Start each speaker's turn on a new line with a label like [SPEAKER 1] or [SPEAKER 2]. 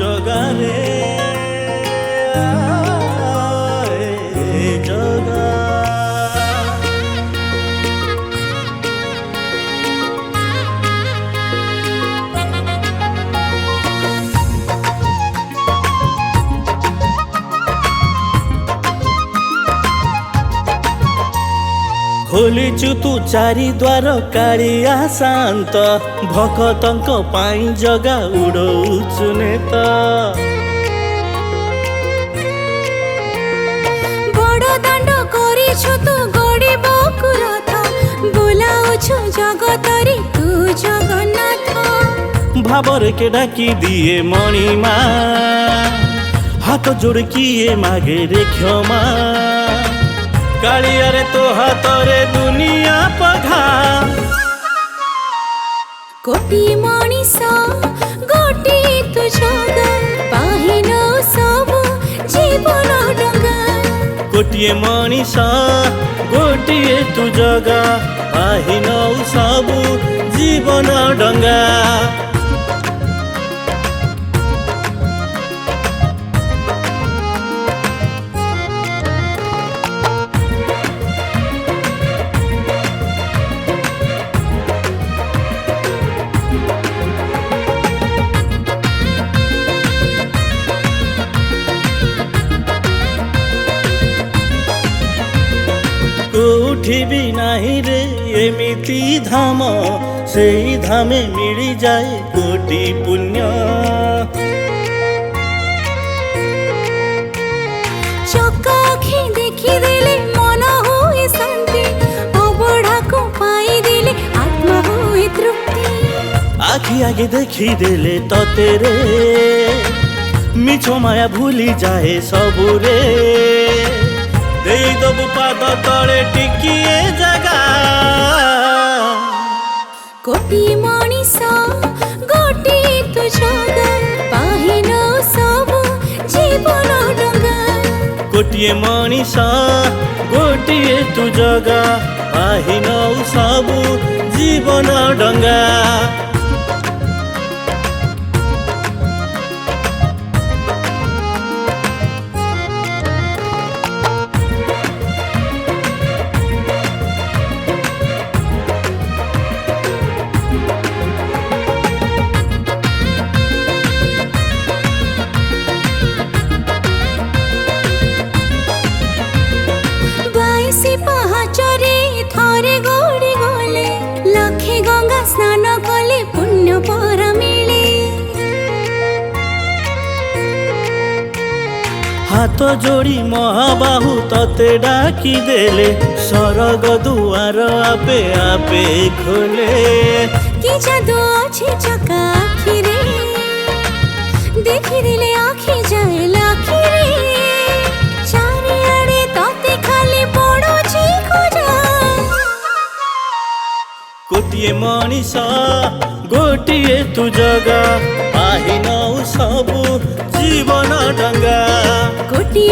[SPEAKER 1] ଜଗାରେ ଜଗା खोलिचु तू चारि द्वार कालिया शांत भक्तंक पाई जगा उड़ौचु नेत
[SPEAKER 2] बड़ दांड करिछु तू गड़ी बकुरथ बुलाउछु जगतरी तू जगन्नाथ
[SPEAKER 1] भावर के डाकी दिए मणिमा हाथ जोड़ किए मागे रे क्षमा कालियारे तो हाथरे दुनिया पघा
[SPEAKER 2] कोटी मणिष गोटी तू जगा पाहिन सब जीवन डंगा
[SPEAKER 1] गोटिए मनीष गोटिए तू जगा पाहिन सबु जीवन डंगा कोठी भी नाही रे एमिति धाम सेई धामे मिली जाए कोटी पुण्य
[SPEAKER 2] चकाखी देखी देले मन होए शांति अबढ़ा को पाई देले आत्मा होए तृप्ति
[SPEAKER 1] आखि आगे देखी देले तते रे मिछो माया भूली जाए सबुरे देई दबु पाद तले टिकिए जगा
[SPEAKER 2] कोटी मणिष गोटी तू जगा पाहिन सब जीवन डंगा
[SPEAKER 1] गोटिए मनीष गोटिए तू जगा पाहिन सबु जीवन डंगा
[SPEAKER 2] पाहाचरे थरे गड़ी गले लखे गंगा स्नान कले पुण्य पर मिले
[SPEAKER 1] हाथ जोड़ी महाबाहु तते डाकी देले सरग दुआर आपे आपे खोले
[SPEAKER 2] कि जादू अच्छे चका आखी रे देखी देले आखी जाए लाखी रे चारिआडे तते खाली पड़ोची खोजा
[SPEAKER 1] गोटिए मनीष गोटिए तू जगा पाहिन सबु जीवन डंगा
[SPEAKER 2] कोटी